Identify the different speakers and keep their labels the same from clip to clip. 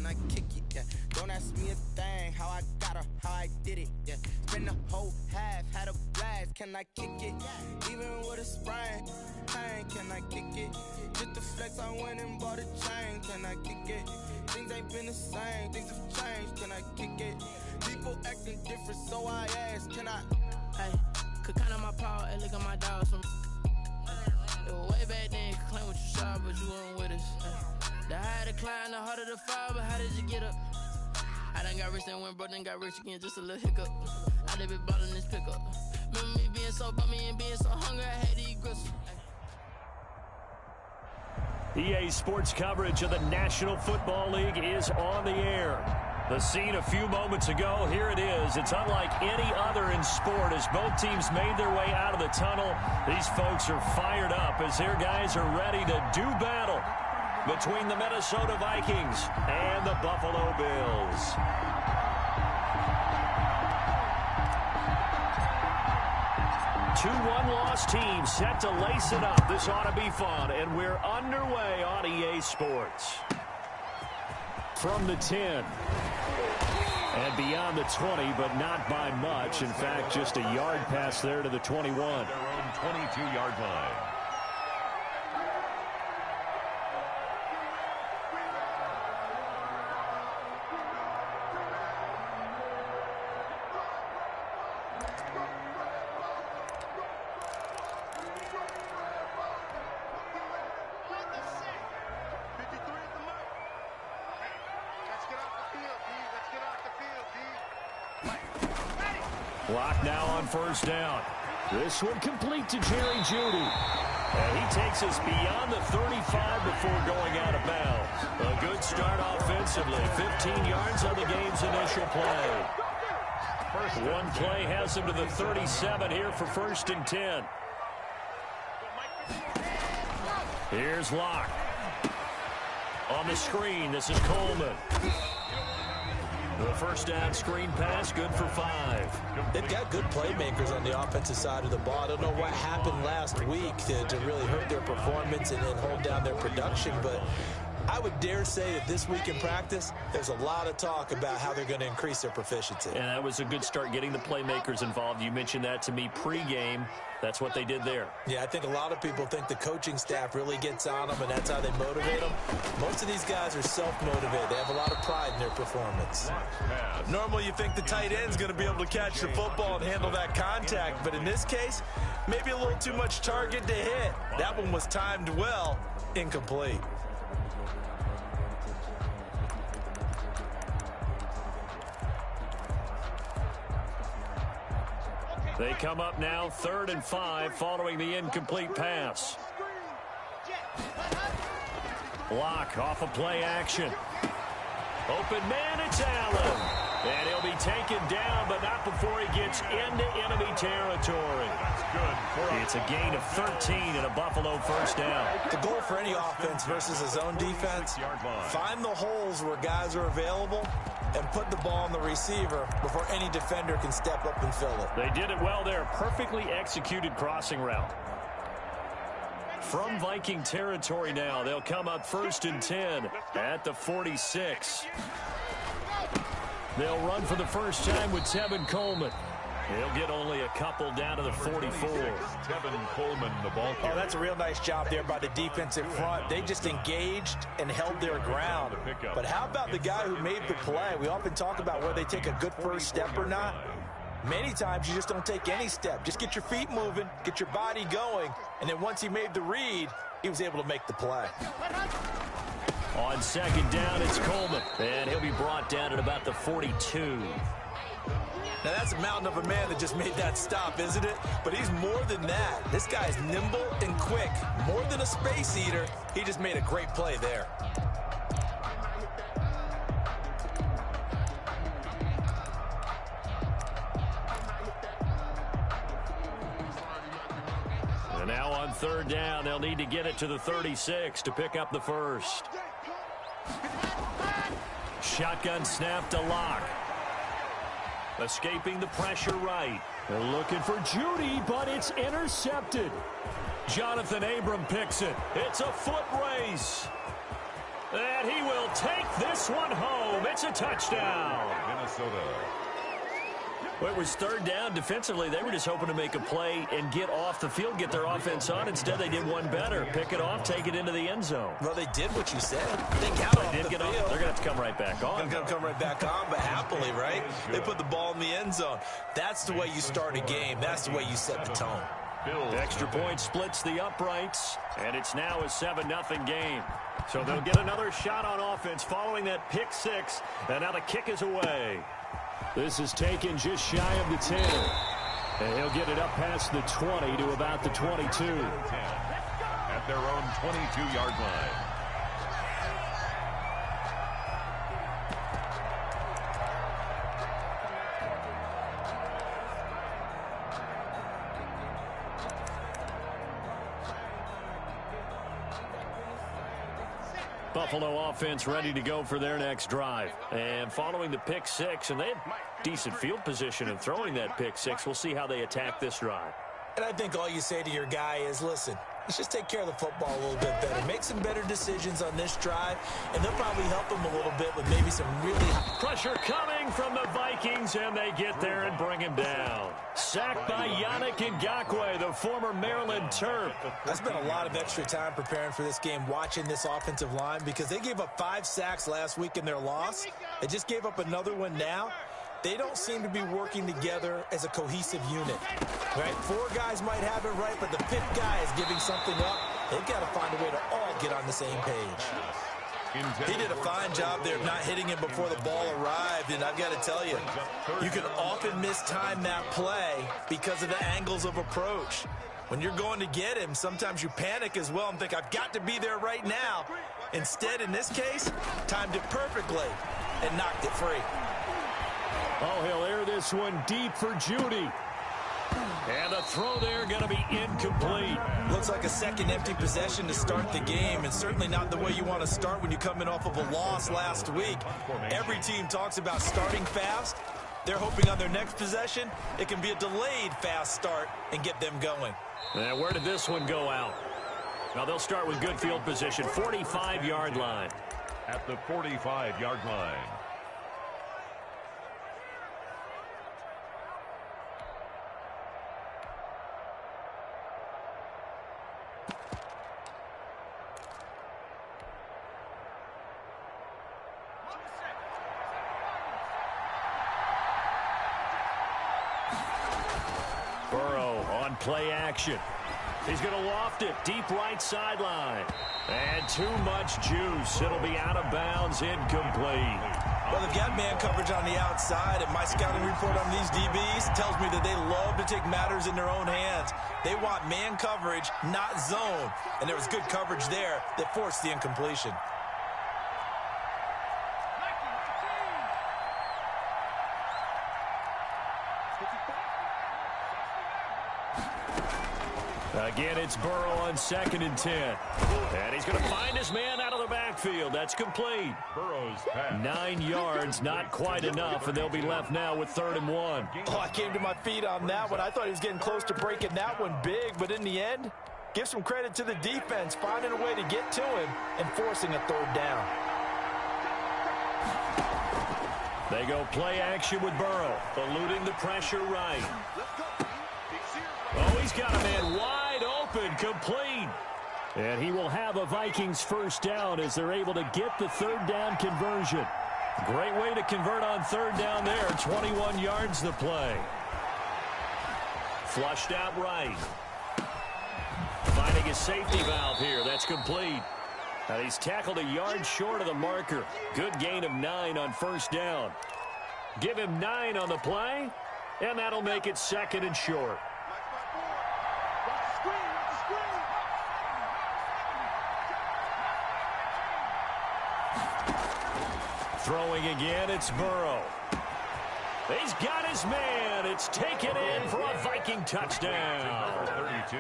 Speaker 1: I kick it? Yeah. Don't ask me a thing, how I got her, how I did it. Yeah. Spend the whole half, had a blast. Can I kick it? Even with a sprain, pain, can I kick it? Just the flex, I went and bought a chain. Can I kick it? Things ain't been the same, things have changed. Can I kick it? People acting different, so I ask, can I?
Speaker 2: Hey, could count on my power, and look at my dogs. It was way back then, you could claim what you saw, but you weren't with us. The higher the climb, the harder the fall, but how did you get up? I done got rich, then went broke, then got rich again, just a little hiccup. I done been ballin' this pickup. Remember me being so bummy and being so hungry, I had to eat gristle.
Speaker 3: EA Sports coverage of the National Football League is on the air. The scene a few moments ago, here it is. It's unlike any other in sport as both teams made their way out of the tunnel. These folks are fired up as their guys are ready to do battle between the Minnesota Vikings and the Buffalo Bills. Two one-loss teams set to lace it up. This ought to be fun, and we're underway on EA Sports. From the 10. And beyond the 20, but not by much. In fact, just a yard pass there to the 21.
Speaker 4: Their own 22-yard line.
Speaker 3: Block now on first down. This one complete to Jerry Jeudy. And he takes us beyond the 35 before going out of bounds. A good start offensively. 15 yards on the game's initial play. One play has him to the 37 here for 1st and 10. Here's Locke. On the screen, this is Coleman. The first down screen pass, good for 5.
Speaker 5: They've got good playmakers on the offensive side of the ball. I don't know what happened last week to really hurt their performance and hold down their production, but I would dare say that this week in practice, there's a lot of talk about how they're going to increase their proficiency.
Speaker 3: And that was a good start getting the playmakers involved. You mentioned that to me pregame. That's what they did there.
Speaker 5: Yeah, I think a lot of people think the coaching staff really gets on them, and that's how they motivate them. Most of these guys are self-motivated. They have a lot of pride in their performance.
Speaker 6: Normally you think the tight end's going to be able to catch the football and handle that contact, but in this case, maybe a little too much target to hit. That one was timed well, incomplete.
Speaker 3: They come up now 3rd and 5 following the incomplete pass. Block off of play action. Open man, it's Allen. And he'll be taken down, but not before he gets into enemy territory. It's a gain of 13 and a Buffalo first down.
Speaker 5: The goal for any offense versus his own defense, find the holes where guys are available and put the ball on the receiver before any defender can step up and fill it.
Speaker 3: They did it well there. Perfectly executed crossing route. From Viking territory now, they'll come up 1st and 10 at the 46. They'll run for the first time with Tevin Coleman. He'll get only a couple down to the 44.
Speaker 4: Tevin Coleman, the ball carrier.
Speaker 5: Oh, that's a real nice job there by the defensive front. They just engaged and held their ground. But how about the guy who made the play? We often talk about whether they take a good first step or not. Many times you just don't take any step. Just get your feet moving, get your body going, and then once he made the read, he was able to make the play.
Speaker 3: On 2nd down, it's Coleman, and he'll be brought down at about the 42.
Speaker 5: Now, that's a mountain of a man that just made that stop, isn't it? But he's more than that. This guy's nimble and quick. More than a space eater, he just made a great play there.
Speaker 3: And now on 3rd down, they'll need to get it to the 36 to pick up the first. Shotgun snap to Locke. Escaping the pressure right. They're looking for Jeudy, but it's intercepted. Jonathan Abram picks it. It's a foot race. And he will take this one home. It's a touchdown.
Speaker 4: Minnesota.
Speaker 3: Well, it was third down. Defensively, they were just hoping to make a play and get off the field, get their offense on. Instead, they did one better. Pick it off, take it into the end zone.
Speaker 5: Well, they did what you said. They got off the field.
Speaker 3: They're going to have to come right back on.
Speaker 6: They're going to come right back on, but happily, right? They put the ball in the end zone. That's the way you start a game. That's the way you set the tone.
Speaker 3: Extra point splits the uprights, and it's now a 7-0 game. So they'll get another shot on offense following that pick six, and now the kick is away. This is taken just shy of the 10. And he'll get it up past the 20 to about the 22.
Speaker 4: At their own 22-yard line.
Speaker 3: Buffalo offense ready to go for their next drive. And following the pick six, and they had decent field position in throwing that pick six. We'll see how they attack this drive.
Speaker 5: And I think all you say to your guy is, listen, let's just take care of the football a little bit better. Make some better decisions on this drive, and they'll probably help him a little bit with maybe some really high
Speaker 3: pressure coming from the Vikings, and they get there and bring him down. Sacked by Yannick Ngakoue, the former Maryland Terp.
Speaker 5: I spent a lot of extra time preparing for this game, watching this offensive line, because they gave up 5 sacks last week in their loss. They just gave up another one now. They don't seem to be working together as a cohesive unit. Right? 4 guys might have it right, but the 5th guy is giving something up. They've got to find a way to all get on the same page.
Speaker 6: He did a fine job there of not hitting him before the ball arrived, and I've got to tell you, you can often mistime that play because of the angles of approach. When you're going to get him, sometimes you panic as well and think, I've got to be there right now. Instead, in this case, timed it perfectly and knocked it free.
Speaker 3: Oh, he'll air this one deep for Judy. And the throw there going to be incomplete.
Speaker 6: Looks like a second empty possession to start the game, and certainly not the way you want to start when you're coming off of a loss last week. Every team talks about starting fast. They're hoping on their next possession, it can be a delayed fast start and get them going.
Speaker 3: And where did this one go out? Now they'll start with good field position, 45-yard line.
Speaker 4: At the 45-yard line.
Speaker 3: Burrow on play action. He's going to loft it deep right sideline. And too much juice. It'll be out of bounds, incomplete.
Speaker 6: Well, they've got man coverage on the outside, and my scouting report on these DBs tells me that they love to take matters in their own hands. They want man coverage, not zone. And there was good coverage there that forced the incompletion.
Speaker 3: Again, it's Burrow on 2nd and 10. And he's going to find his man out of the backfield. That's complete.
Speaker 4: Burrow's pass.
Speaker 3: 9 yards, not quite enough, and they'll be left now with 3rd and 1.
Speaker 5: Oh, I came to my feet on that one. I thought he was getting close to breaking that one big, but in the end, give some credit to the defense, finding a way to get to him and forcing a 3rd down.
Speaker 3: They go play action with Burrow, eluding the pressure right. Oh, he's got a man wide open, complete. And he will have a Vikings 1st down as they're able to get the 3rd down conversion. Great way to convert on 3rd down there. 21 yards to play. Flushed out right. Finding his safety valve here. That's complete. And he's tackled a yard short of the marker. Good gain of 9 on 1st down. Give him 9 on the play, and that'll make it 2nd and short. Throwing again, it's Burrow. He's got his man. It's taken in for a Viking touchdown.
Speaker 4: 32.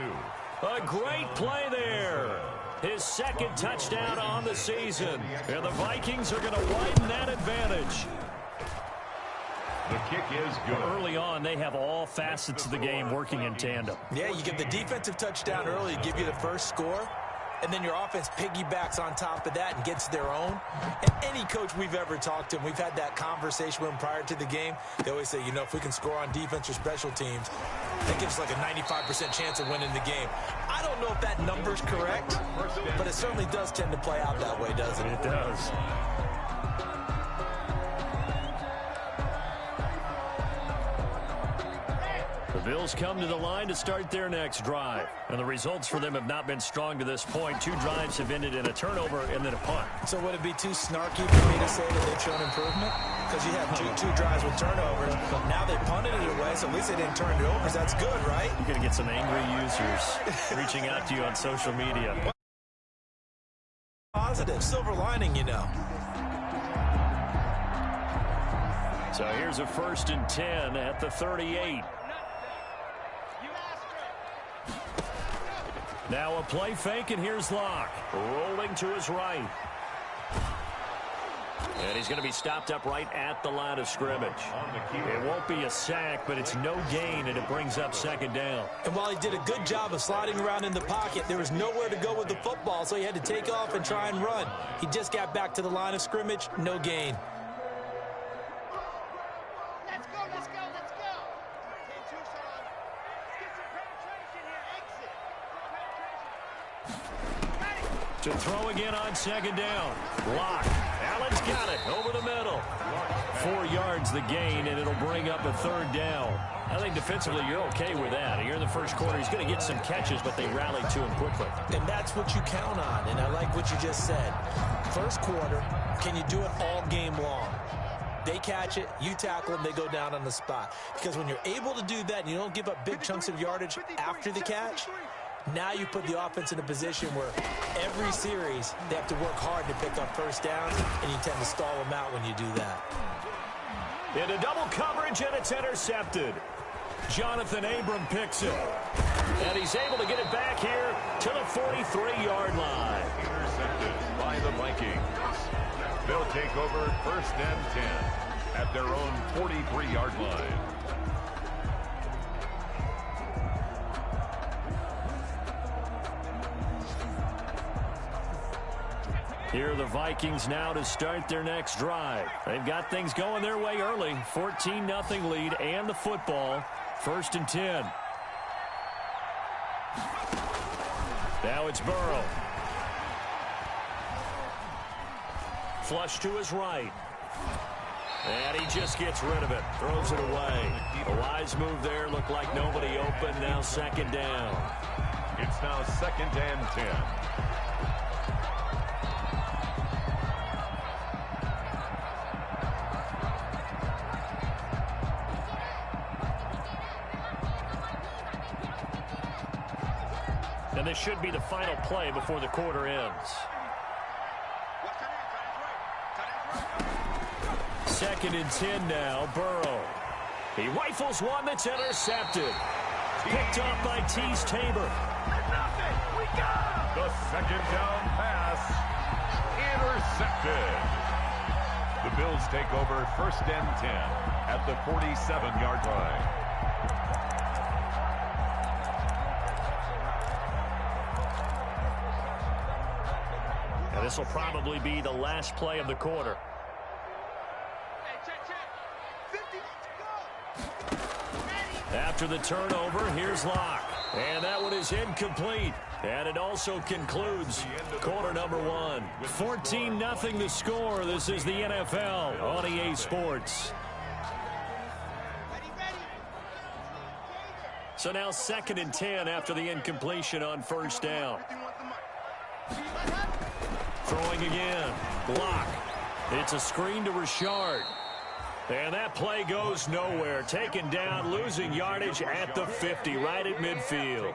Speaker 3: A great play there. His 2nd touchdown on the season. And the Vikings are going to widen that advantage.
Speaker 4: The kick is good.
Speaker 3: Early on, they have all facets of the game working in tandem.
Speaker 5: Yeah, you get the defensive touchdown early, give you the first score. and then your offense piggybacks on top of that and gets their own. And any coach we've ever talked to, and we've had that conversation with them prior to the game, they always say, you know, if we can score on defense or special teams, that gives us like a 95% chance of winning the game. I don't know if that number's correct, but it certainly does tend to play out that way, doesn't it?
Speaker 3: It does. The Bills come to the line to start their next drive. And the results for them have not been strong to this point. 2 drives have ended in a turnover and then a punt.
Speaker 5: So would it be too snarky for me to say that they've shown improvement? Because you had two drives with turnovers. Now they punted it away, so at least they didn't turn it over. That's good, right?
Speaker 3: You're going to get some angry users reaching out to you on social media.
Speaker 5: Positive. Silver lining, you know.
Speaker 3: So here's a 1st and 10 at the 38. Now a play fake, and here's Locke. Rolling to his right. And he's going to be stopped up right at the line of scrimmage. It won't be a sack, but it's no gain, and it brings up 2nd down.
Speaker 5: And while he did a good job of sliding around in the pocket, there was nowhere to go with the football, so he had to take off and try and run. He just got back to the line of scrimmage, no gain.
Speaker 3: To throw again on 2nd down. Locke. Allen's got it over the middle. 4 yards the gain, and it'll bring up a 3rd down. I think defensively you're okay with that. Here in the first quarter, he's going to get some catches, but they rallied to him quickly.
Speaker 5: And that's what you count on, and I like what you just said. First quarter, can you do it all game long? They catch it, you tackle them, they go down on the spot. Because when you're able to do that and you don't give up big chunks of yardage after the catch, now you put the offense in a position where every series they have to work hard to pick up 1st downs, and you tend to stall them out when you do that.
Speaker 3: Into double coverage, and it's intercepted. Jonathan Abram picks it. And he's able to get it back here to the 43-yard line.
Speaker 4: Intercepted by the Vikings. They'll take over 1st and 10 at their own 43-yard line.
Speaker 3: Here are the Vikings now to start their next drive. They've got things going their way early. 14-0 lead and the football. 1st and 10. Now it's Burrow. Flush to his right. And he just gets rid of it. Throws it away. A wise move there. Looked like nobody open. Now 2nd down.
Speaker 4: It's now 2nd and 10.
Speaker 3: And this should be the final play before the quarter ends. 2nd and 10 now, Burrow. He rifles one that's intercepted. Picked off by Tease Tabor.
Speaker 4: The 2nd down pass intercepted. The Bills take over 1st and 10 at the 47-yard line.
Speaker 3: And this will probably be the last play of the quarter. After the turnover, here's Locke. And that one is incomplete. And it also concludes quarter number 1. 14-0 the score. This is the NFL on EA Sports. So now 2nd and 10 after the incompletion on 1st down. Throwing again. Block. It's a screen to Richard. And that play goes nowhere. Taken down, losing yardage at the 50, right at midfield.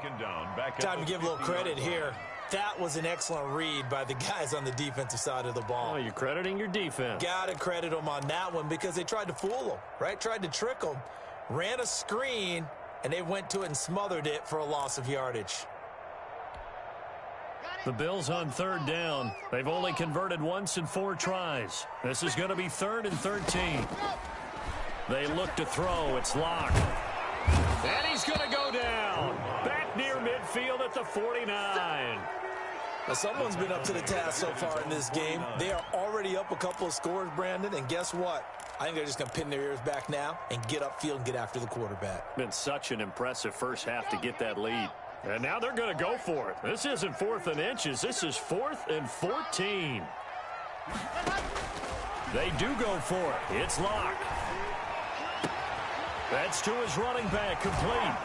Speaker 5: Time to give a little credit here. That was an excellent read by the guys on the defensive side of the ball.
Speaker 3: Oh, you're crediting your defense.
Speaker 5: Got to credit them on that one because they tried to fool them, right? Tried to trick them. Ran a screen, and they went to it and smothered it for a loss of yardage.
Speaker 3: The Bills on 3rd down. They've only converted once in 4 tries. This is going to be 3rd and 13. They look to throw. It's Locke. And he's going to go down. Back near midfield at the 49.
Speaker 5: Well, someone's been up to the task so far in this game. They are already up a couple of scores, Brandon, and guess what? I think they're just going to pin their ears back now and get upfield and get after the quarterback.
Speaker 3: Been such an impressive first half to get that lead. And now they're going to go for it. This isn't 4th and inches. This is 4th and 14. They do go for it. It's Locke. That's to his running back, complete.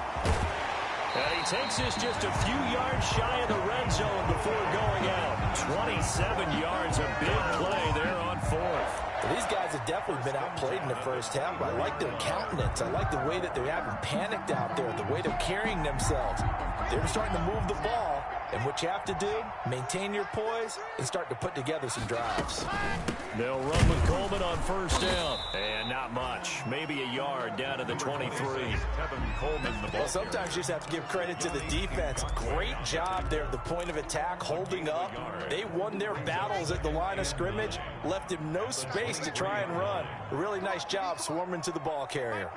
Speaker 3: And he takes this just a few yards shy of the red zone before going out. 27 yards, a big play there on 4th.
Speaker 5: Well, these guys have definitely been outplayed in the first half, but I like their countenance. I like the way that they haven't panicked out there, the way they're carrying themselves. They're starting to move the ball, and what you have to do, maintain your poise and start to put together some drives.
Speaker 3: They'll run with Coleman on first down. And not much. Maybe a yard down to the 23.
Speaker 5: Well, sometimes you just have to give credit to the defense. Great job there at the point of attack, holding up. They won their battles at the line of scrimmage, left him no space to try and run. A really nice job swarming to the ball carrier.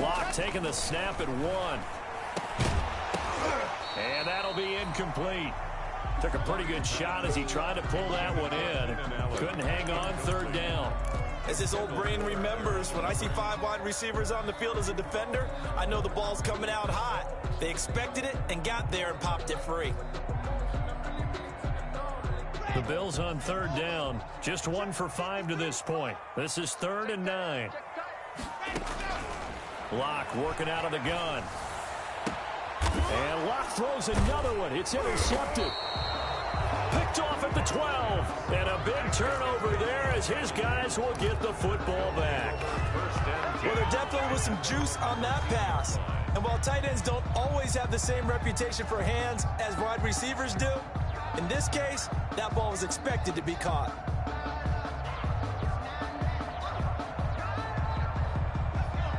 Speaker 3: Locke taking the snap at 1. And that'll be incomplete. Took a pretty good shot as he tried to pull that one in. Couldn't hang on 3rd down.
Speaker 5: As this old brain remembers, when I see 5 wide receivers on the field as a defender, I know the ball's coming out hot. They expected it and got there and popped it free.
Speaker 3: The Bills on 3rd down. Just 1 for 5 to this point. This is 3rd and 9. Locke working out of the gun. And Locke throws another one. It's intercepted. Picked off at the 12. And a big turnover there as his guys will get the football back.
Speaker 5: Well, there definitely was some juice on that pass. And while tight ends don't always have the same reputation for hands as wide receivers do, in this case, that ball was expected to be caught.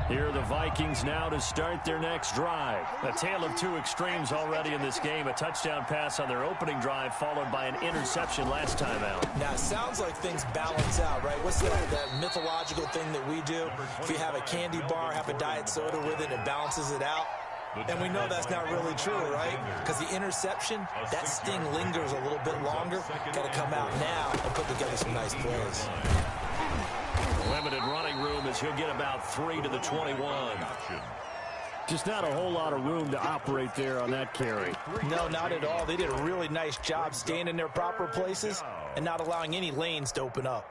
Speaker 3: Here are the Vikings now to start their next drive. A tale of 2 extremes already in this game. A touchdown pass on their opening drive followed by an interception last time out.
Speaker 5: Now, it sounds like things balance out, right? What's that mythological thing that we do? If you have a candy bar, have a diet soda with it, it balances it out. And we know that's not really true, right? Because the interception, that sting lingers a little bit longer. Got to come out now and put together some nice plays.
Speaker 3: Limited running room as he'll get about 3 to the 21. Just not a whole lot of room to operate there on that carry.
Speaker 5: No, not at all. They did a really nice job staying in their proper places and not allowing any lanes to open up.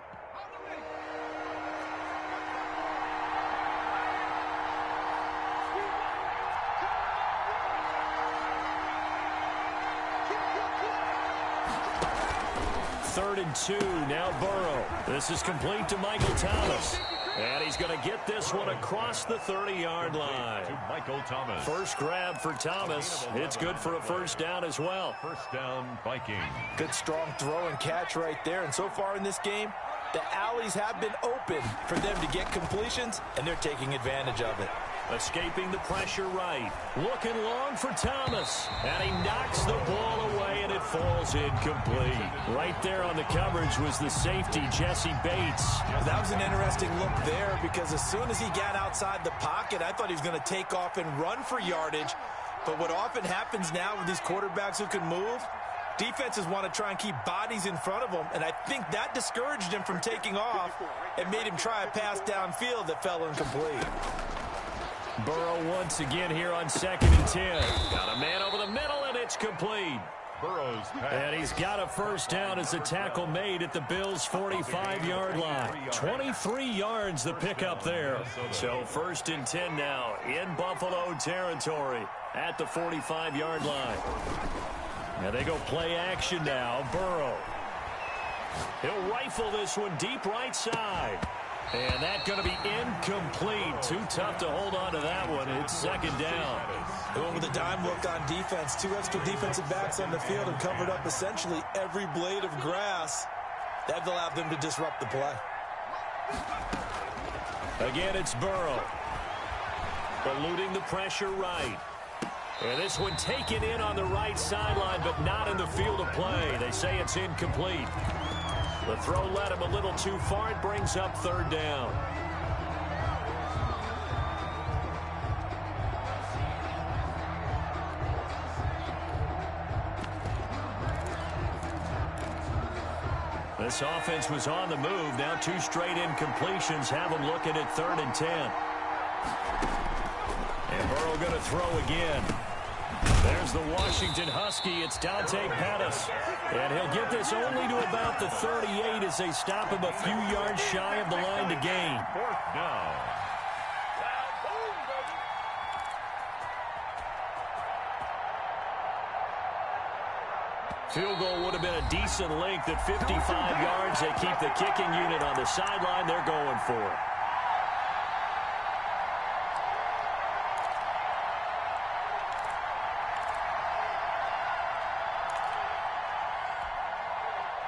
Speaker 3: Third and 2, now Burrow. This is complete to Michael Thomas. And he's going to get this one across the 30-yard line.
Speaker 4: To Michael Thomas.
Speaker 3: First grab for Thomas. It's good for a first down as well.
Speaker 4: First down, Vikings.
Speaker 5: Good strong throw and catch right there. And so far in this game, the alleys have been open for them to get completions, and they're taking advantage of it.
Speaker 3: Escaping the pressure right. Looking long for Thomas. And he knocks the ball away, and it falls incomplete. Right there on the coverage was the safety, Jesse Bates.
Speaker 5: That was an interesting look there because as soon as he got outside the pocket, I thought he was going to take off and run for yardage. But what often happens now with these quarterbacks who can move, defenses want to try and keep bodies in front of them, and I think that discouraged him from taking off and made him try a pass downfield that fell incomplete.
Speaker 3: Burrow once again here on 2nd and 10. Got a man over the middle, and it's complete.
Speaker 4: Burrow's pass.
Speaker 3: And he's got a first down as the tackle made at the Bills' 45-yard line. 23 yards the pickup there. So 1st and 10 now in Buffalo territory at the 45-yard line. And they go play action now. Burrow. He'll rifle this one deep right side. And that's going to be incomplete. Too tough to hold on to that one. It's 2nd down.
Speaker 5: They went with a dime look on defense. 2 extra defensive backs on the field and covered up essentially every blade of grass. That allowed them to disrupt the play.
Speaker 3: Again, it's Burrow. Eluding the pressure right. And this one taken in on the right sideline, but not in the field of play. They say it's incomplete. The throw led him a little too far. It brings up third down. This offense was on the move. Now 2 straight incompletions have them looking at 3rd and 10. And Burrow going to throw again. There's the Washington Husky. It's Dante Pettis. And he'll get this only to about the 38 as they stop him a few yards shy of the line to gain.
Speaker 4: 4th down.
Speaker 3: Field goal would have been a decent length at 55 yards. They keep the kicking unit on the sideline. They're going for it.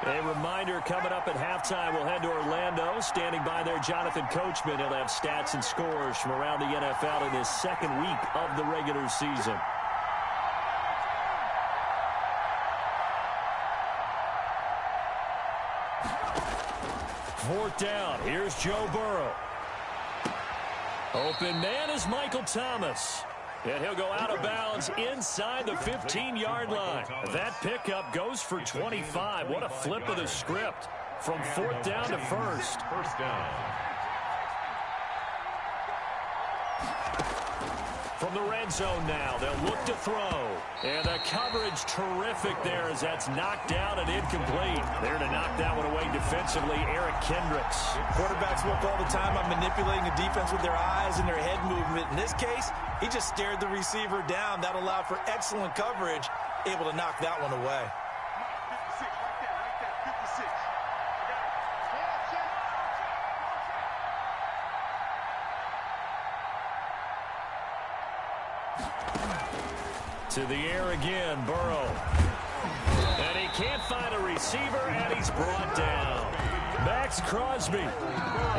Speaker 3: A reminder, coming up at halftime, we'll head to Orlando. Standing by there, Jonathan Coachman. He'll have stats and scores from around the NFL in his 2nd week of the regular season. 4th down. Here's Joe Burrow. Open man is Michael Thomas. And he'll go out of bounds inside the 15-yard line. That pickup goes for 25. What a flip of the script from 4th down to 1st.
Speaker 4: 1st down.
Speaker 3: From the red zone now, they'll look to throw. And the coverage terrific there as that's knocked out and incomplete. There to knock that one away defensively, Eric Kendricks.
Speaker 5: Quarterbacks work all the time on manipulating the defense with their eyes and their head movement. In this case, he just stared the receiver down. That allowed for excellent coverage, able to knock that one away.
Speaker 3: To the air again, Burrow. And he can't find a receiver, and he's brought down. Max Crosby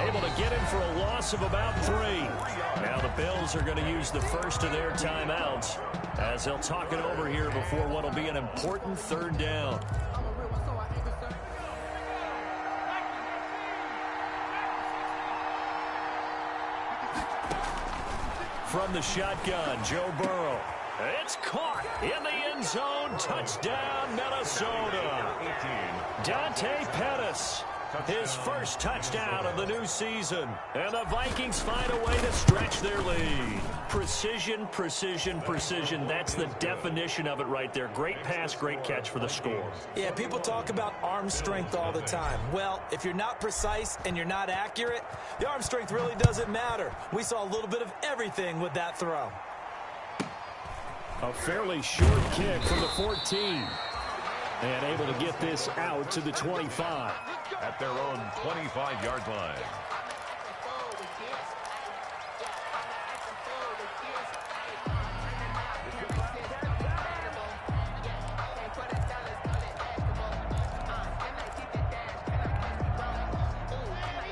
Speaker 3: able to get him for a loss of about 3. Now the Bills are going to use the first of their timeouts as they'll talk it over here before what will be an important 3rd down. From the shotgun, Joe Burrow. It's caught in the end zone. Touchdown, Minnesota. Dante Pettis, his first touchdown of the new season. And the Vikings find a way to stretch their lead. Precision, precision, precision. That's the definition of it right there. Great pass, great catch for the score.
Speaker 5: Yeah, people talk about arm strength all the time. Well, if you're not precise and you're not accurate, the arm strength really doesn't matter. We saw a little bit of everything with that throw.
Speaker 3: A fairly short kick from the 14. And able to get this out to the 25.
Speaker 4: At their own 25-yard line.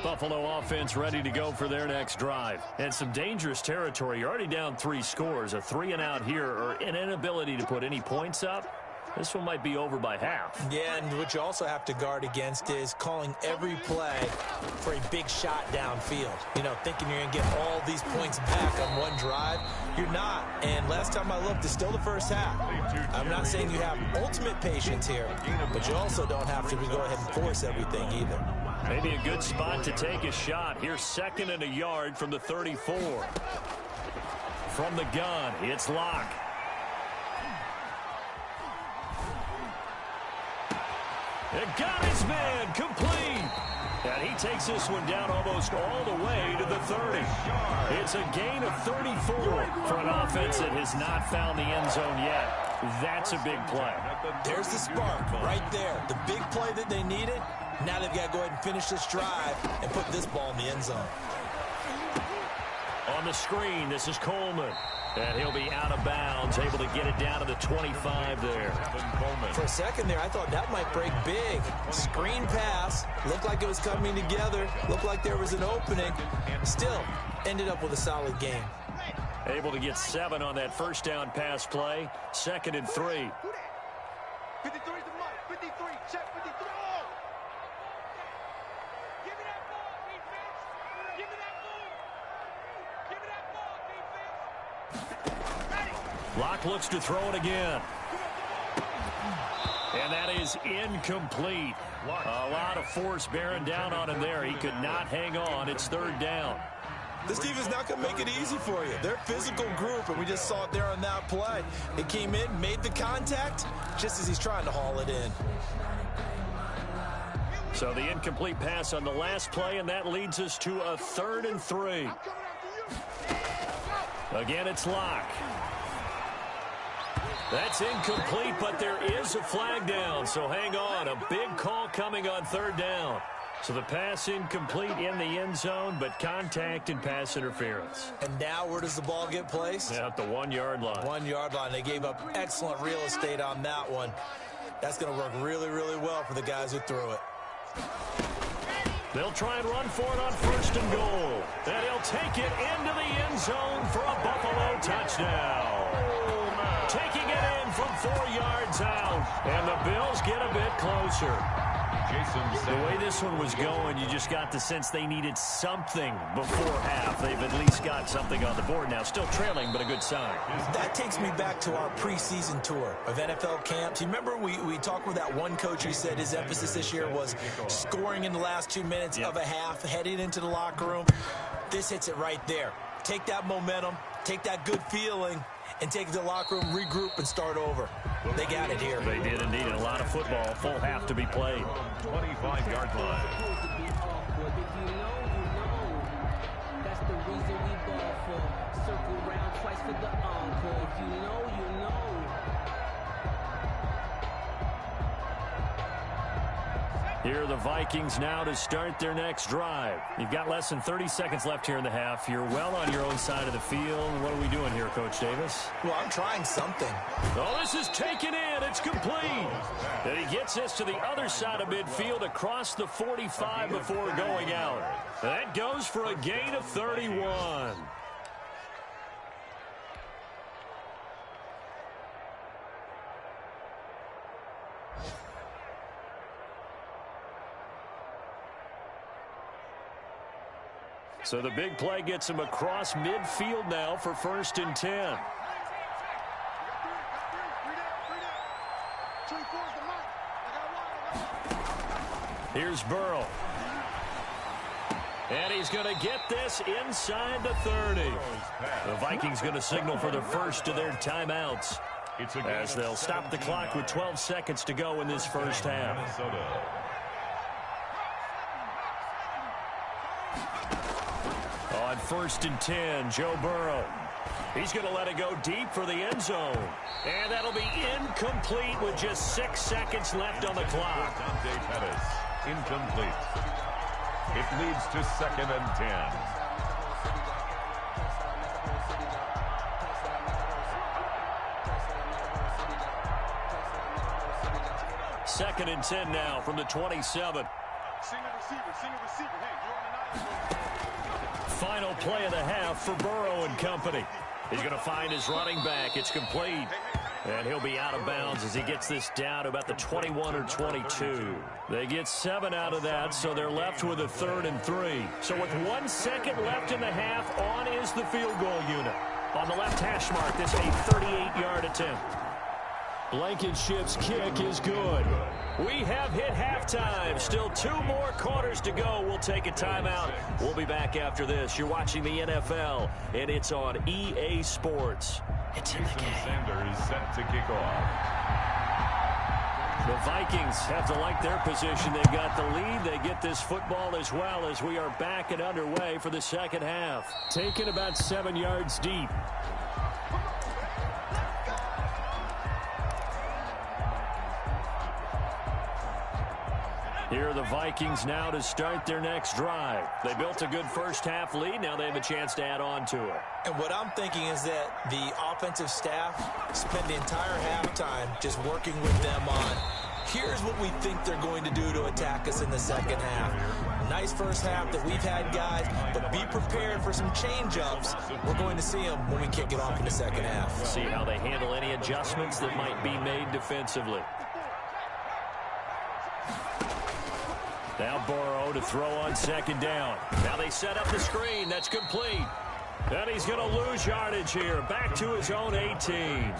Speaker 3: Buffalo offense ready to go for their next drive. And some dangerous territory. You're already down 3 scores. A 3-and-out here or an inability to put any points up. This one might be over by half.
Speaker 5: Yeah, and what you also have to guard against is calling every play for a big shot downfield. You know, thinking you're going to get all these points back on one drive. You're not. And last time I looked, it's still the first half. I'm not saying you have ultimate patience here, but you also don't have to go ahead and force everything either.
Speaker 3: Maybe a good spot to take a shot. Here's 2nd and a yard from the 34. From the gun, it's Locke. It got his man complete. And he takes this one down almost all the way to the 30. It's a gain of 34 for an offense that has not found the end zone yet. That's a big play.
Speaker 5: There's the spark right there. The big play that they needed. Now they've got to go ahead and finish this drive and put this ball in the end zone.
Speaker 3: On the screen, this is Coleman. And he'll be out of bounds, able to get it down to the 25 there.
Speaker 5: For a second there, I thought that might break big. Screen pass. Looked like it was coming together. Looked like there was an opening. Still, ended up with a solid game.
Speaker 3: Able to get 7 on that first down pass play. 2nd and 3.
Speaker 7: 53's the mark. 53. Check 53. Oh! Give me that ball, defense. Give me that ball. Give me that ball, defense.
Speaker 3: Locke looks to throw it again. And that is incomplete. A lot of force bearing down on him there. He could not hang on. It's 3rd down.
Speaker 5: This team is not going to make it easy for you. They're a physical group, and we just saw it there on that play. It came in, made the contact, just as he's trying to haul it in.
Speaker 3: So the incomplete pass on the last play, and that leads us to a 3rd and 3. Again, it's Locke. That's incomplete, but there is a flag down, so hang on. A big call coming on 3rd down. So the pass incomplete in the end zone, but contact and pass interference.
Speaker 5: And now where does the ball get placed?
Speaker 3: At the 1-yard line.
Speaker 5: 1-yard line. They gave up excellent real estate on that one. That's going to work really, really well for the guys who threw it.
Speaker 3: They'll try and run for it on 1st and goal. And he'll take it into the end zone for a Buffalo touchdown. Taking it in from 4 yards out. And the Bills get a bit closer. The way this one was going, you just got the sense they needed something before half. They've at least got something on the board now. Still trailing, but a good sign.
Speaker 5: That takes me back to our preseason tour of NFL camps. You remember we talked with that one coach who said his emphasis this year was scoring in the last 2 minutes of a half, heading into the locker room. This hits it right there. Take that momentum, take that good feeling, and take it to the locker room, regroup, and start over. They got it here.
Speaker 3: They did indeed. A lot of football, full half to be played.
Speaker 4: 25-yard line.
Speaker 8: That's the reason we ball for. Circle round twice for the encore. If you know, you know.
Speaker 3: Here are the Vikings now to start their next drive. You've got less than 30 seconds left here in the half. You're well on your own side of the field. What are we doing here, Coach Davis?
Speaker 5: Well, I'm trying something.
Speaker 3: Oh, this is taken in. It's complete. And he gets us to the other side of midfield across the 45 before going out. That goes for a gain of 31. So the big play gets him across midfield now for 1st and 10. Here's Burrow. And he's going to get this inside the 30. The Vikings going to signal for the first of their timeouts as they'll stop the clock with 12 seconds to go in this first half. On 1st and 10, Joe Burrow. He's going to let it go deep for the end zone. And that'll be incomplete with just 6 seconds left on the clock.
Speaker 4: Incomplete. It leads to 2nd and 10.
Speaker 3: Second and 10 now from the 27. Final play of the half for Burrow and company. He's going to find his running back. It's complete. And he'll be out of bounds as he gets this down to about the 21 or 22. They get 7 out of that, so they're left with a 3rd and 3. So with 1 second left in the half, on is the field goal unit. On the left hash mark, this is a 38-yard attempt. Blankenship's kick is good. We have hit halftime. Still 2 more quarters to go. We'll take a timeout. We'll be back after this. You're watching the NFL, and it's on EA Sports. It's in the game.
Speaker 4: Sanders set to kick off.
Speaker 3: The Vikings have to like their position. They've got the lead. They get this football as well as we are back and underway for the second half. Taken about 7 yards deep. Here are the Vikings now to start their next drive. They built a good first half lead. Now they have a chance to add on to it.
Speaker 5: And what I'm thinking is that the offensive staff spent the entire halftime just working with them on, here's what we think they're going to do to attack us in the second half. Nice first half that we've had, guys, but be prepared for some change-ups. We're going to see them when we kick it off in the second half.
Speaker 3: We'll see how they handle any adjustments that might be made defensively. Now Burrow to throw on second down. Now they set up the screen. That's complete. And he's going to lose yardage here. Back to his own 18.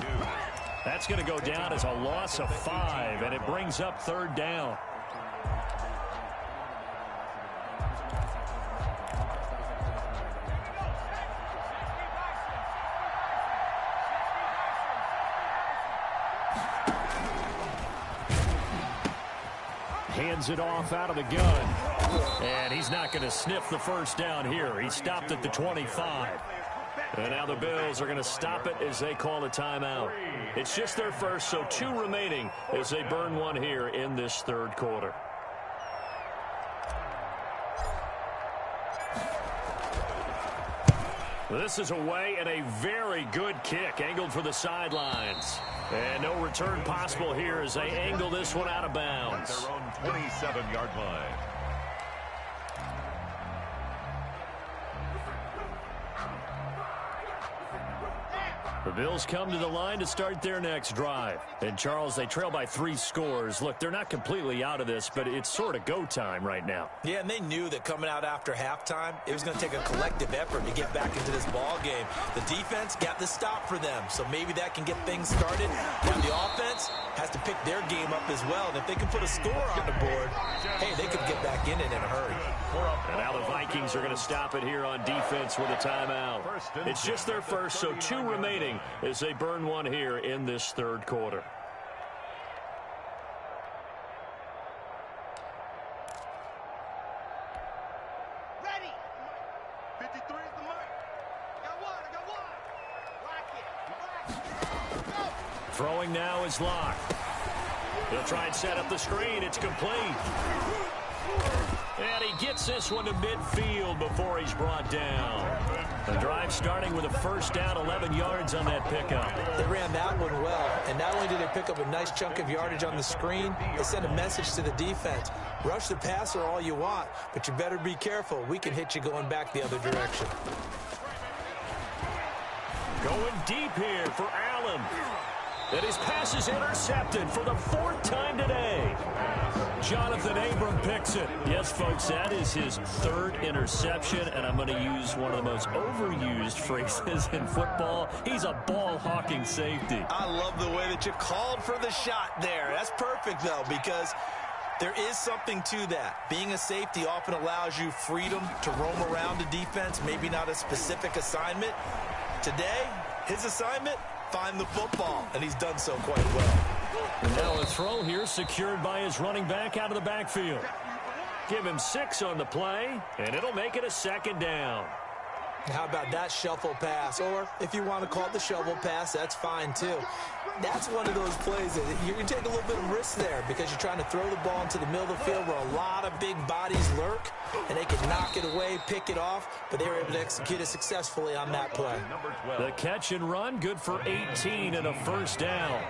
Speaker 3: That's going to go down as a loss of 5, and it brings up third down. Hands it off out of the gun. And he's not going to sniff the first down here. He stopped at the 25. And now the Bills are going to stop it as they call a timeout. It's just their first, so 2 remaining as they burn one here in this third quarter. This is away and a very good kick angled for the sidelines. And no return possible here as they angle this one out of bounds.
Speaker 4: Their own 27-yard line.
Speaker 3: The Bills come to the line to start their next drive. And, Charles, they trail by 3 scores. Look, they're not completely out of this, but it's sort of go time right now.
Speaker 5: Yeah, and they knew that coming out after halftime, it was going to take a collective effort to get back into this ball game. The defense got the stop for them, so maybe that can get things started. Now the offense has to pick their game up as well. And if they can put a score on the board, hey, they could get back in it in a hurry.
Speaker 3: And now the Vikings are going to stop it here on defense with a timeout. It's just their first, so 2 remaining as they burn one here in this third quarter.
Speaker 7: Ready. 53 is the mark. I got one. Lock it. Go.
Speaker 3: Throwing now is locked. He'll try and set up the screen. It's complete. And he gets this one to midfield before he's brought down. The drive starting with a first down, 11 yards on that pickup.
Speaker 5: They ran that one well, and not only did they pick up a nice chunk of yardage on the screen, they sent a message to the defense. Rush the passer all you want, but you better be careful. We can hit you going back the other direction.
Speaker 3: Going deep here for Allen. And his pass is intercepted for the 4th time today. Jonathan Abram picks it. Yes, folks, that is his 3rd interception, and I'm going to use one of the most overused phrases in football. He's a ball-hawking safety.
Speaker 5: I love the way that you called for the shot there. That's perfect, though, because there is something to that. Being a safety often allows you freedom to roam around a defense, maybe not a specific assignment. Today, his assignment, find the football, and he's done so quite well.
Speaker 3: And now a throw here secured by his running back out of the backfield. Give him 6 on the play, and it'll make it a 2nd down.
Speaker 5: How about that shuffle pass? Or if you want to call it the shovel pass, that's fine too. That's one of those plays that you take a little bit of risk there because you're trying to throw the ball into the middle of the field where a lot of big bodies lurk, and they can knock it away, pick it off, but they were able to execute it successfully on that play.
Speaker 3: The catch and run, good for 18 and a first down.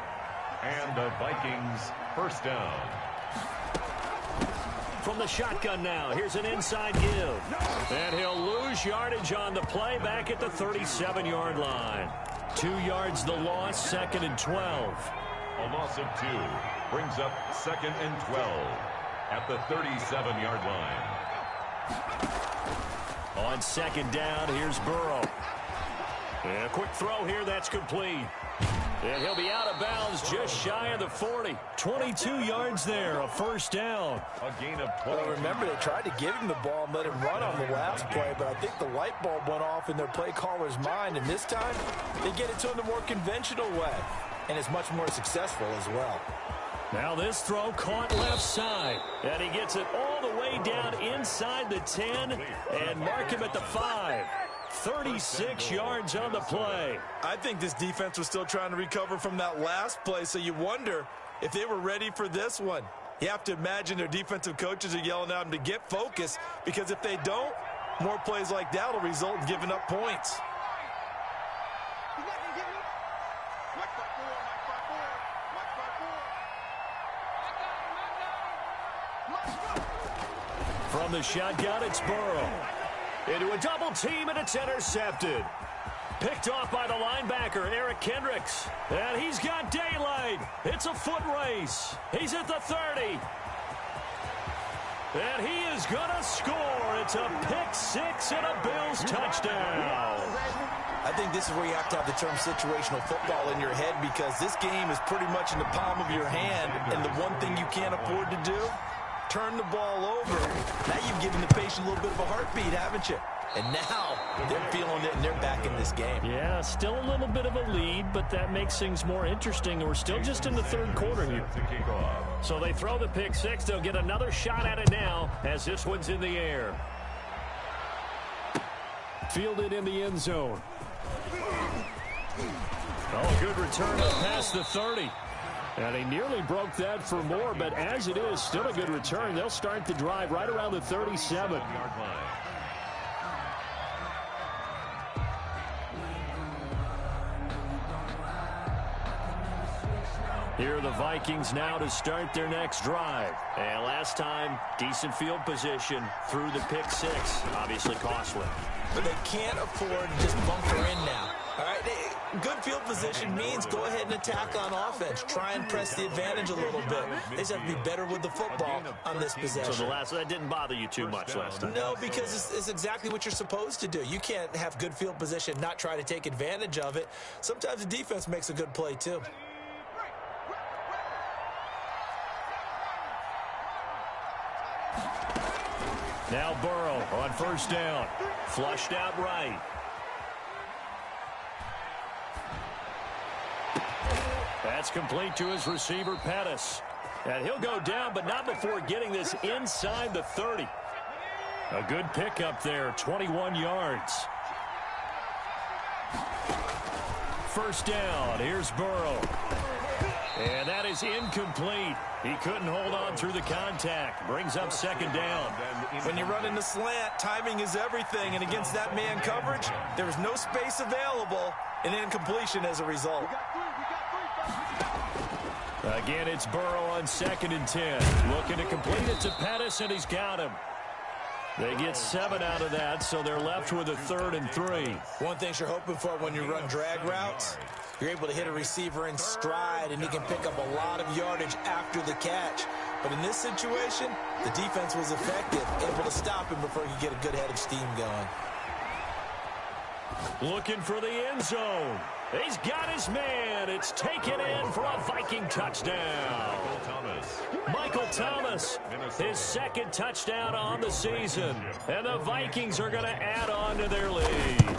Speaker 4: And the Vikings first down.
Speaker 3: From the shotgun now, here's an inside give. And he'll lose yardage on the play back at the 37-yard line. 2 yards the loss, 2nd and 12.
Speaker 4: A loss of 2 brings up 2nd and 12 at the 37-yard line.
Speaker 3: On 2nd down, here's Burrow. And a quick throw here, that's complete. And he'll be out of bounds just shy of the 40. 22 yards there, a first down.
Speaker 4: A gain of 20.
Speaker 5: Well, remember, they tried to give him the ball and let him run on the last play, but I think the light bulb went off in their play caller's mind, and this time they get it to him the more conventional way, and it's much more successful as well.
Speaker 3: Now this throw caught left side, and he gets it all the way down inside the 10 and mark him at the 5. 36 yards on the play.
Speaker 5: I think this defense was still trying to recover from that last play, so you wonder if they were ready for this one. You have to imagine their defensive coaches are yelling at them to get focused, because if they don't, more plays like that will result in giving up points.
Speaker 3: From the shotgun, it's Burrow. Into a double team, and it's intercepted. Picked off by the linebacker, Eric Kendricks. And he's got daylight. It's a foot race. He's at the 30. And he is going to score. It's a pick six and a Bills touchdown.
Speaker 5: I think this is where you have to have the term situational football in your head, because this game is pretty much in the palm of your hand, and the one thing you can't afford to do, turn the ball over. Now you've given the patient a little bit of a heartbeat, haven't you? And now they're feeling it, and they're back in this game.
Speaker 3: Yeah, still a little bit of a lead, but that makes things more interesting. We're still just in the third quarter here. So they throw the pick six. They'll get another shot at it now as this one's in the air. Fielded in the end zone. Oh, good return past the 30. And he nearly broke that for more, but as it is, still a good return. They'll start the drive right around the 37. Here are the Vikings now to start their next drive. And last time, decent field position through the pick six. Obviously costly.
Speaker 5: But they can't afford to just bunker in now. All right, good field position means go ahead and attack on offense. Try and press the advantage a little bit. They just have to be better with the football on this possession.
Speaker 3: So that didn't bother you too much last time?
Speaker 5: No, because it's exactly what you're supposed to do. You can't have good field position, not try to take advantage of it. Sometimes the defense makes a good play too.
Speaker 3: Now Burrow on first down. Flushed out right. That's complete to his receiver, Pettis. And he'll go down, but not before getting this inside the 30. A good pickup there, 21 yards. First down, here's Burrow. And that is incomplete. He couldn't hold on through the contact. Brings up second down.
Speaker 5: When you run in the slant, timing is everything. And against that man coverage, there's no space available, and incompletion as a result.
Speaker 3: Again, it's Burrow on 2nd and 10. Looking to complete it to Pettis, and he's got him. They get 7 out of that, so they're left with a 3rd and 3.
Speaker 5: One thing you're hoping for when you run drag routes, you're able to hit a receiver in stride, and he can pick up a lot of yardage after the catch. But in this situation, the defense was effective, able to stop him before he could get a good head of steam going.
Speaker 3: Looking for the end zone. He's got his man. It's taken in for a Viking touchdown. Michael Thomas, his 2nd touchdown on the season. And the Vikings are going to add on to their lead.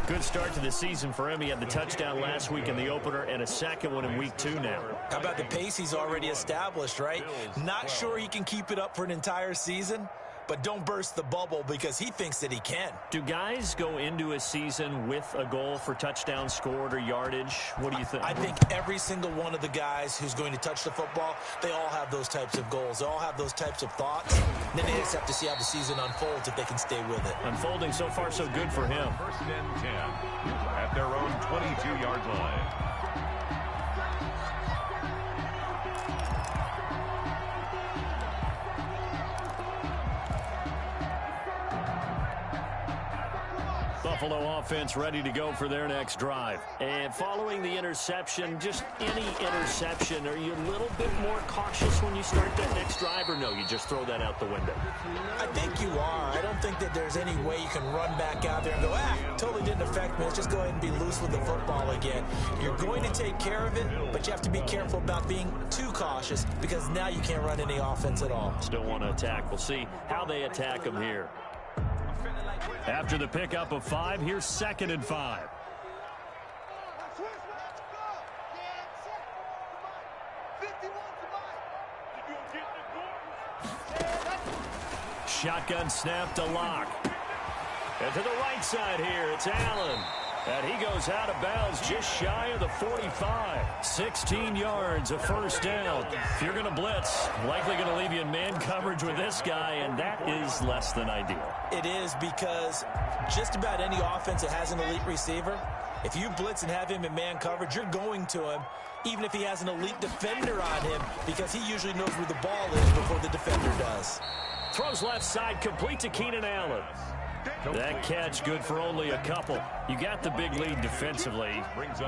Speaker 3: Good start to the season for him. He had the touchdown last week in the opener and a second one in week 2 now.
Speaker 5: How about the pace he's already established, right? Not sure he can keep it up for an entire season, but don't burst the bubble because he thinks that he can.
Speaker 3: Do guys go into a season with a goal for touchdowns scored or yardage? What do you think?
Speaker 5: I think every single one of the guys who's going to touch the football, they all have those types of goals. They all have those types of thoughts. And then they just have to see how the season unfolds if they can stay with it.
Speaker 3: Unfolding so far so good for him.
Speaker 4: 1st and 10 at their own 22-yard line.
Speaker 3: Buffalo offense ready to go for their next drive. And following the interception, just any interception, are you a little bit more cautious when you start that next drive, or no, you just throw that out the window?
Speaker 5: I think you are. I don't think that there's any way you can run back out there and go, totally didn't affect me. Let's just go ahead and be loose with the football again. You're going to take care of it, but you have to be careful about being too cautious because now you can't run any offense at all.
Speaker 3: Still want to attack. We'll see how they attack them here. After the pickup of 5, here's 2nd and 5. Shotgun snap to Locke. And to the right side here, it's Allen. And he goes out of bounds just shy of the 45. 16 yards, a first down. If you're going to blitz, likely going to leave you in man coverage with this guy, and that is less than ideal.
Speaker 5: It is because just about any offense that has an elite receiver, if you blitz and have him in man coverage, you're going to him, even if he has an elite defender on him, because he usually knows where the ball is before the defender does.
Speaker 3: Throws left side, complete to Keenan Allen. That catch good for only a couple. You got the big lead defensively.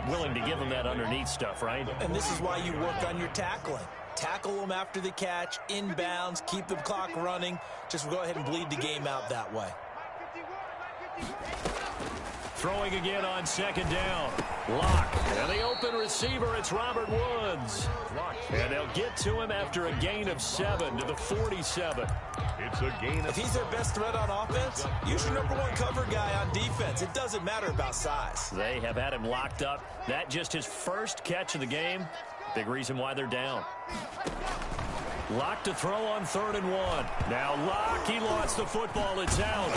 Speaker 3: Willing to give them that underneath stuff, right?
Speaker 5: And this is why you work on your tackling. Tackle them after the catch, inbounds, keep the clock running. Just go ahead and bleed the game out that way.
Speaker 3: Throwing again on second down. Lock. And the open receiver, it's Robert Woods. And they'll get to him after a gain of 7 to the 47.
Speaker 4: It's a gain.
Speaker 5: If he's their best threat on offense, use your #1 cover guy on defense. It doesn't matter about size.
Speaker 3: They have had him locked up. That just his first catch of the game. Big reason why they're down. Lock to throw on 3rd and 1. Now Lock, he lost the football. It's out.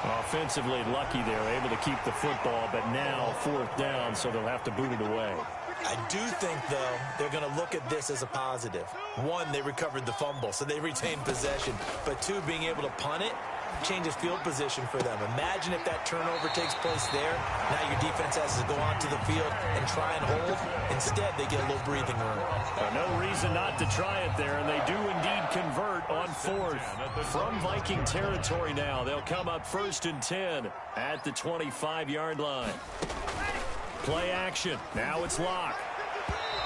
Speaker 3: Offensively lucky they're able to keep the football, but now 4th down, so they'll have to boot it away.
Speaker 5: I do think, though, they're going to look at this as a positive. 1, they recovered the fumble, so they retained possession. But 2, being able to punt it changes field position for them. Imagine if that turnover takes place there. Now your defense has to go onto the field and try and hold. Instead, they get a little breathing room.
Speaker 3: No reason not to try it there, and they do indeed convert on 4th. From Viking territory now, they'll come up 1st and 10 at the 25-yard line. Play action. Now it's Lock.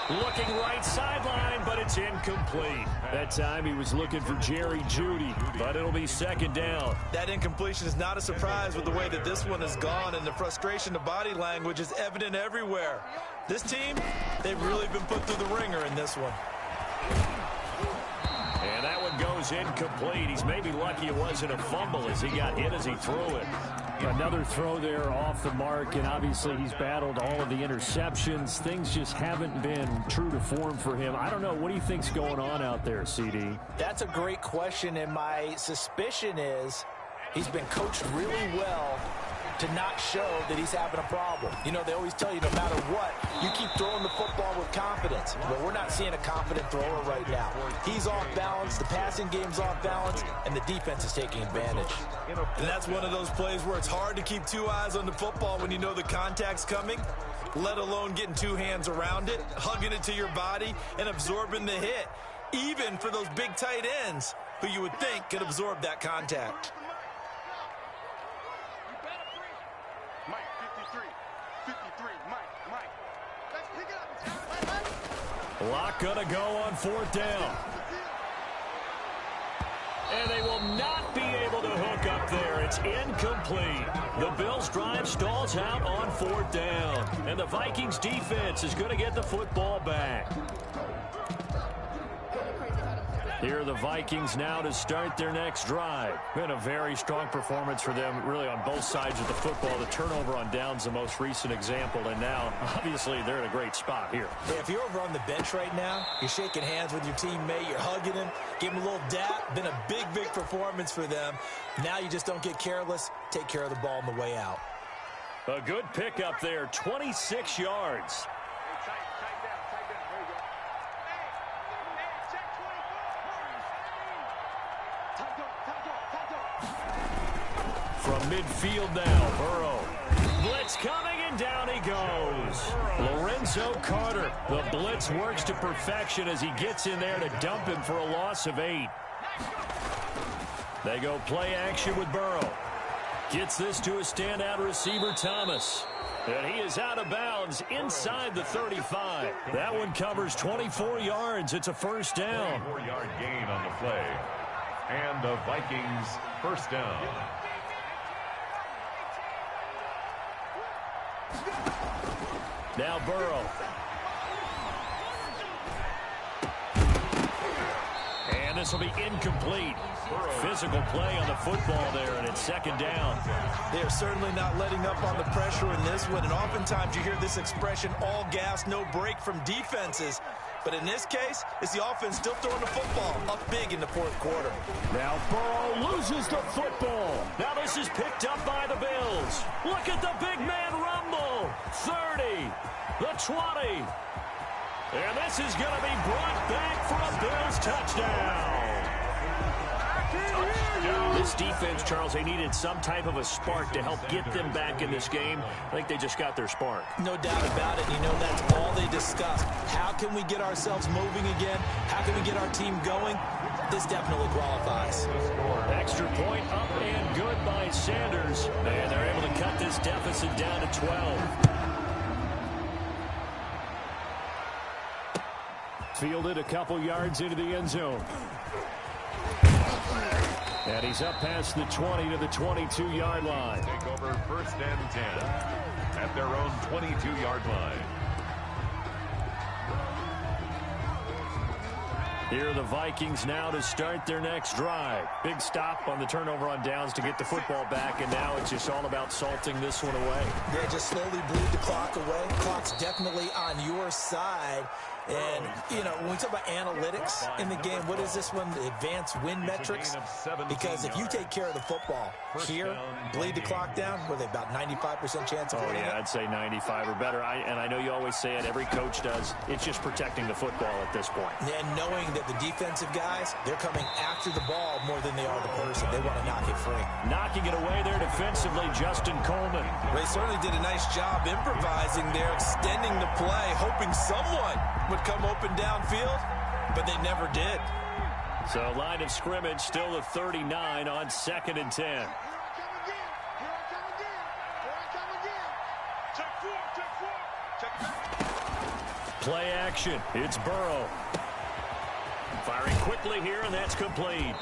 Speaker 3: Looking right sideline, but it's incomplete. That time he was looking for Jerry Jeudy, but it'll be 2nd down.
Speaker 5: That incompletion is not a surprise with the way that this one has gone, and the frustration of body language is evident everywhere. This team, they've really been put through the ringer in this one.
Speaker 3: And that one goes incomplete. He's maybe lucky it wasn't a fumble as he got hit as he threw it.
Speaker 9: Another throw there off the mark, and obviously he's battled all of the interceptions. Things just haven't been true to form for him. I don't know. What do you think's going on out there, CD?
Speaker 5: That's a great question, and my suspicion is he's been coached really well to not show that he's having a problem. You know, they always tell you no matter what, you keep throwing the football with confidence. But we're not seeing a confident thrower right now. He's off balance, the passing game's off balance, and the defense is taking advantage. And that's one of those plays where it's hard to keep 2 eyes on the football when you know the contact's coming, let alone getting 2 hands around it, hugging it to your body, and absorbing the hit, even for those big tight ends who you would think could absorb that contact.
Speaker 3: Lock gonna go on 4th down. And they will not be able to hook up there. It's incomplete. The Bills' drive stalls out on 4th down. And the Vikings' defense is going to get the football back. Here are the Vikings now to start their next drive. Been a very strong performance for them, really, on both sides of the football. The turnover on downs, the most recent example, and now, obviously, they're in a great spot here.
Speaker 5: Yeah, if you're over on the bench right now, you're shaking hands with your teammate, you're hugging him, give him a little dap. Been a big, big performance for them. Now you just don't get careless. Take care of the ball on the way out.
Speaker 3: A good pickup there, 26 yards. From midfield now, Burrow. Blitz coming, and down he goes. Lorenzo Carter. The blitz works to perfection as he gets in there to dump him for a loss of 8. They go play action with Burrow. Gets this to a standout receiver, Thomas. And he is out of bounds inside the 35. That one covers 24 yards. It's a 1st down.
Speaker 4: 4-yard gain on the play. And the Vikings 1st down.
Speaker 3: Now Burrow. And this will be incomplete. Physical play on the football there, and it's 2nd down.
Speaker 5: They are certainly not letting up on the pressure in this one, and oftentimes you hear this expression, all gas, no break from defenses. But in this case, it's the offense still throwing the football up big in the 4th quarter.
Speaker 3: Now Burrow loses the football. Now this is picked up by the Bills. Look at the big man rumble. 30, the 20. And this is going to be brought back for a Bills touchdown. This defense, Charles, they needed some type of a spark to help get them back in this game. I think they just got their spark.
Speaker 5: No doubt about it. You know, that's all they discussed. How can we get ourselves moving again? How can we get our team going? This definitely qualifies.
Speaker 3: Extra point up and good by Sanders. And they're able to cut this deficit down to 12.
Speaker 9: Fielded a couple yards into the end zone. And he's up past the 20 to the 22-yard line.
Speaker 4: Take over 1st and 10 at their own 22-yard line.
Speaker 3: Here are the Vikings now to start their next drive. Big stop on the turnover on downs to get the football back, and now it's just all about salting this one away.
Speaker 5: Yeah, just slowly bleed the clock away. Clock's definitely on your side. And, you know, when we talk about analytics in the game, what is this one? The advanced win metrics? Because if you take care of the football here, bleed the clock down, what are they, about 95% chance of winning?
Speaker 3: Oh, yeah, I'd say 95 or better. And I know you always say it, every coach does. It's just protecting the football at this point.
Speaker 5: And knowing that the defensive guys, they're coming after the ball more than they are the person. They want to knock it free.
Speaker 3: Knocking it away there defensively, Justin Coleman.
Speaker 6: They certainly did a nice job improvising there, extending the play, hoping someone would come open downfield, but they never did.
Speaker 3: So line of scrimmage still the 39 on 2nd and 10. Play action. It's Burrow. Firing quickly here, and that's complete.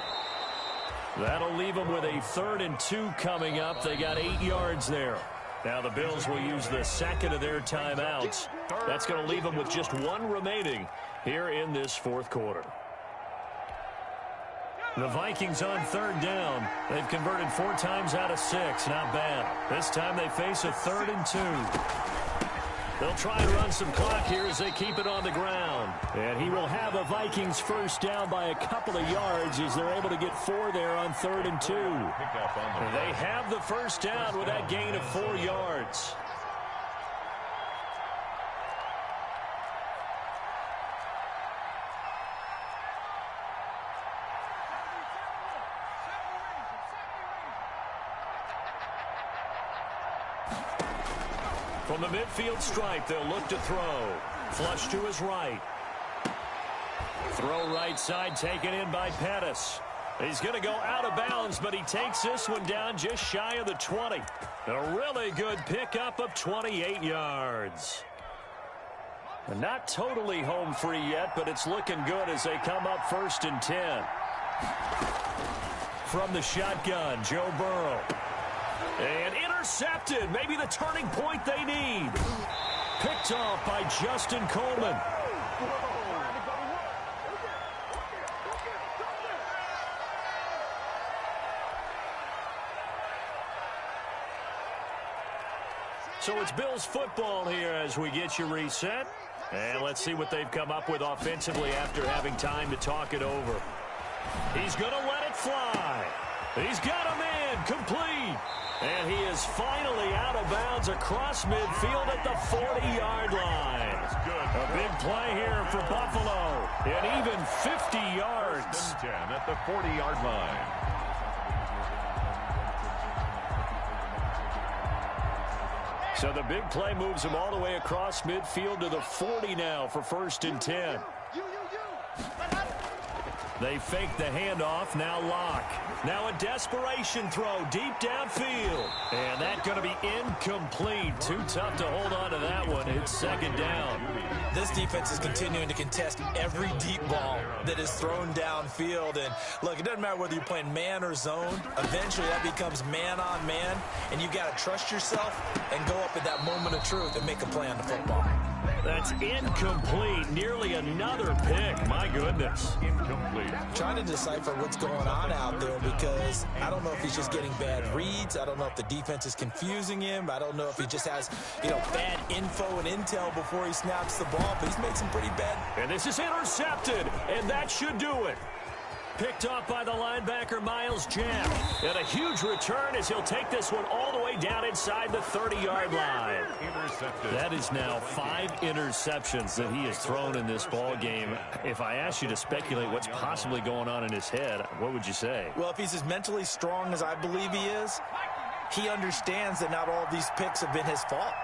Speaker 3: That'll leave them with a 3rd and 2 coming up. They got 8 yards there. Now the Bills will use the second of their timeouts. That's going to leave them with just 1 remaining here in this 4th quarter. The Vikings on 3rd down. They've converted 4 times out of 6. Not bad. This time they face a 3rd and 2. They'll try and run some clock here as they keep it on the ground. And he will have a Vikings first down by a couple of yards as they're able to get 4 there on 3rd and 2. They have the first down with that gain of 4 yards. From the midfield stripe, they'll look to throw. Flush to his right. Throw right side taken in by Pettis. He's going to go out of bounds, but he takes this one down just shy of the 20. A really good pickup of 28 yards. And not totally home free yet, but it's looking good as they come up 1st and 10. From the shotgun, Joe Burrow. And intercepted. Maybe the turning point they need. Picked off by Justin Coleman. So it's Bills football here as we get you reset. And let's see what they've come up with offensively after having time to talk it over. He's going to let it fly. He's got a man complete. And he is finally out of bounds across midfield at the 40-yard line. A big play here for Buffalo. And even 50 yards.
Speaker 4: 10 at the 40-yard line.
Speaker 3: So the big play moves him all the way across midfield to the 40 now for 1st and 10. They fake the handoff, now lock. Now a desperation throw deep downfield. And that's going to be incomplete. Too tough to hold on to that one. It's 2nd down.
Speaker 5: This defense is continuing to contest every deep ball that is thrown downfield. And look, it doesn't matter whether you're playing man or zone. Eventually that becomes man on man. And you've got to trust yourself and go up at that moment of truth and make a play on the football.
Speaker 3: That's incomplete. Nearly another pick. My goodness.
Speaker 4: Incomplete.
Speaker 5: Trying to decipher what's going on out there because I don't know if he's just getting bad reads. I don't know if the defense is confusing him. I don't know if he just has, bad info and intel before he snaps the ball. But he's made some pretty bad.
Speaker 3: And this is intercepted. And that should do it. Picked off by the linebacker, Miles Jack. And a huge return as he'll take this one all the way down inside the 30-yard line.
Speaker 4: Intercepted.
Speaker 3: That is now 5 interceptions that he has thrown in this ball game. If I asked you to speculate what's possibly going on in his head, what would you say?
Speaker 5: Well, if he's as mentally strong as I believe he is, he understands that not all of these picks have been his fault.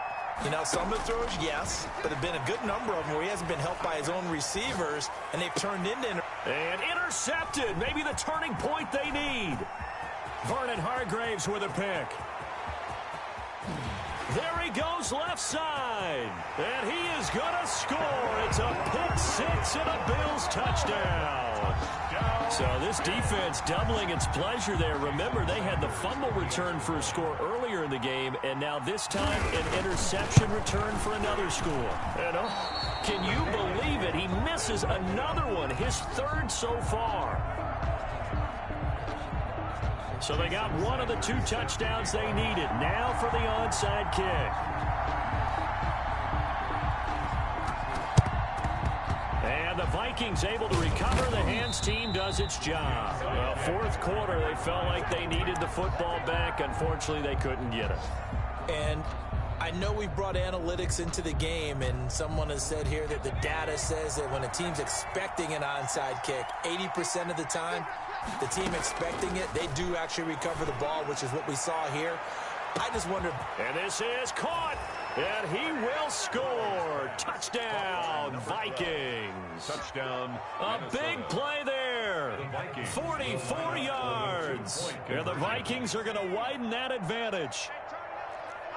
Speaker 5: Some of the throws, yes, but there have been a good number of them where he hasn't been helped by his own receivers, and they've turned into
Speaker 3: And intercepted. Maybe the turning point they need. Vernon Hargraves with a pick. There he goes left side. And he is going to score. It's a pick six and a Bills touchdown. So this defense doubling its pleasure there. Remember, they had the fumble return for a score earlier in the game, and now this time an interception return for another score. And can you believe it? He misses another one, his third so far. So they got one of the two touchdowns they needed. Now for the onside kick. And the Vikings able to recover. The hands team does its job. Well, fourth quarter, they felt like they needed the football back. Unfortunately, they couldn't get it.
Speaker 5: And I know we brought analytics into the game, and someone has said here that the data says that when a team's expecting an onside kick, 80% of the time, the team expecting it, they do actually recover the ball, which is what we saw here. I just wonder.
Speaker 3: And this is caught. And he will score. Touchdown, Vikings.
Speaker 4: Touchdown.
Speaker 3: A big play there. 44 yards. And the Vikings are going to widen that advantage.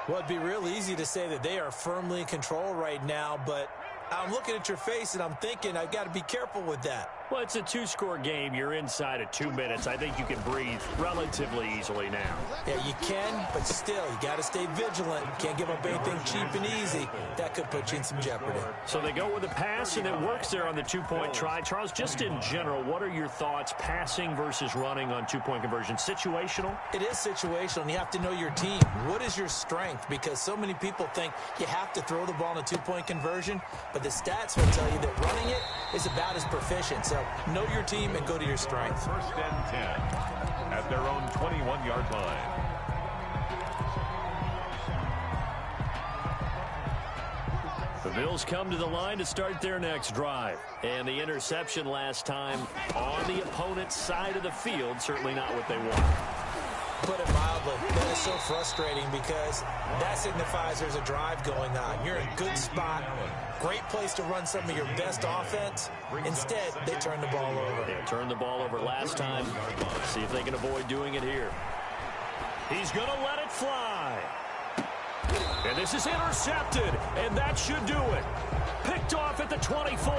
Speaker 5: Well, it'd be real easy to say that they are firmly in control right now, but I'm looking at your face and I'm thinking I've got to be careful with that.
Speaker 3: Well, it's a two-score game. You're inside of 2 minutes. I think you can breathe relatively easily now.
Speaker 5: Yeah, you can, but still, you got to stay vigilant. You can't give up anything cheap and easy. That could put you in some jeopardy.
Speaker 3: So they go with a pass, and it works there on the two-point try. Charles, just in general, what are your thoughts passing versus running on two-point conversion? Situational?
Speaker 5: It is situational, and you have to know your team. What is your strength? Because so many people think you have to throw the ball in a two-point conversion, but the stats will tell you that running it is about as proficient. So know your team and go to your strength.
Speaker 4: First and 10 at their own 21-yard line.
Speaker 3: The Bills come to the line to start their next drive. And the interception last time on the opponent's side of the field, certainly not what they want.
Speaker 5: Put it mildly, that is so frustrating because that signifies there's a drive going on. You're in a good spot, great place to run some of your best offense. Instead, they turn the ball over.
Speaker 3: They turned the ball over last time. See if they can avoid doing it here. He's going to let it fly. And this is intercepted, and that should do it. Picked off at the 24.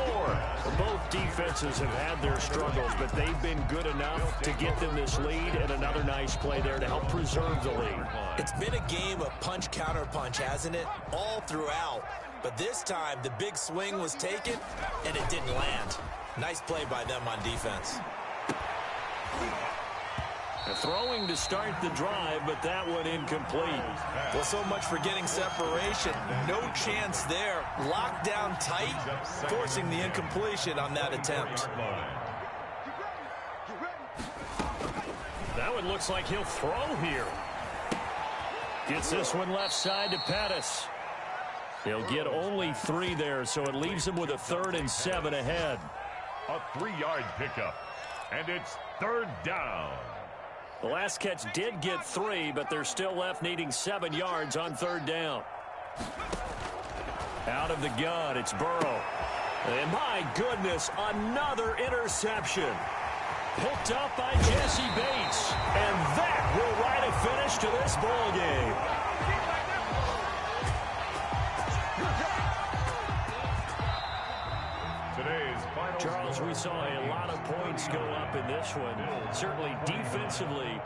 Speaker 3: Both defenses have had their struggles, but they've been good enough to get them this lead, and another nice play there to help preserve the lead.
Speaker 5: It's been a game of punch-counter-punch, hasn't it? All throughout. But this time, the big swing was taken, and it didn't land. Nice play by them on defense.
Speaker 3: Throwing to start the drive, but that one incomplete.
Speaker 5: Well, so much for getting separation. No chance there. Locked down tight, forcing the incompletion on that attempt.
Speaker 3: That one looks like he'll throw here. Gets this one left side to Pettis. He'll get only 3 there, so it leaves him with a 3rd and 7 ahead.
Speaker 4: A 3-yard pickup, and it's 3rd down.
Speaker 3: The last catch did get 3, but they're still left needing 7 yards on 3rd down. Out of the gun, it's Burrow. And my goodness, another interception. Picked up by Jesse Bates. And that will write a finish to this ball game. Charles, we saw a lot of points go up in this one. Certainly defensively,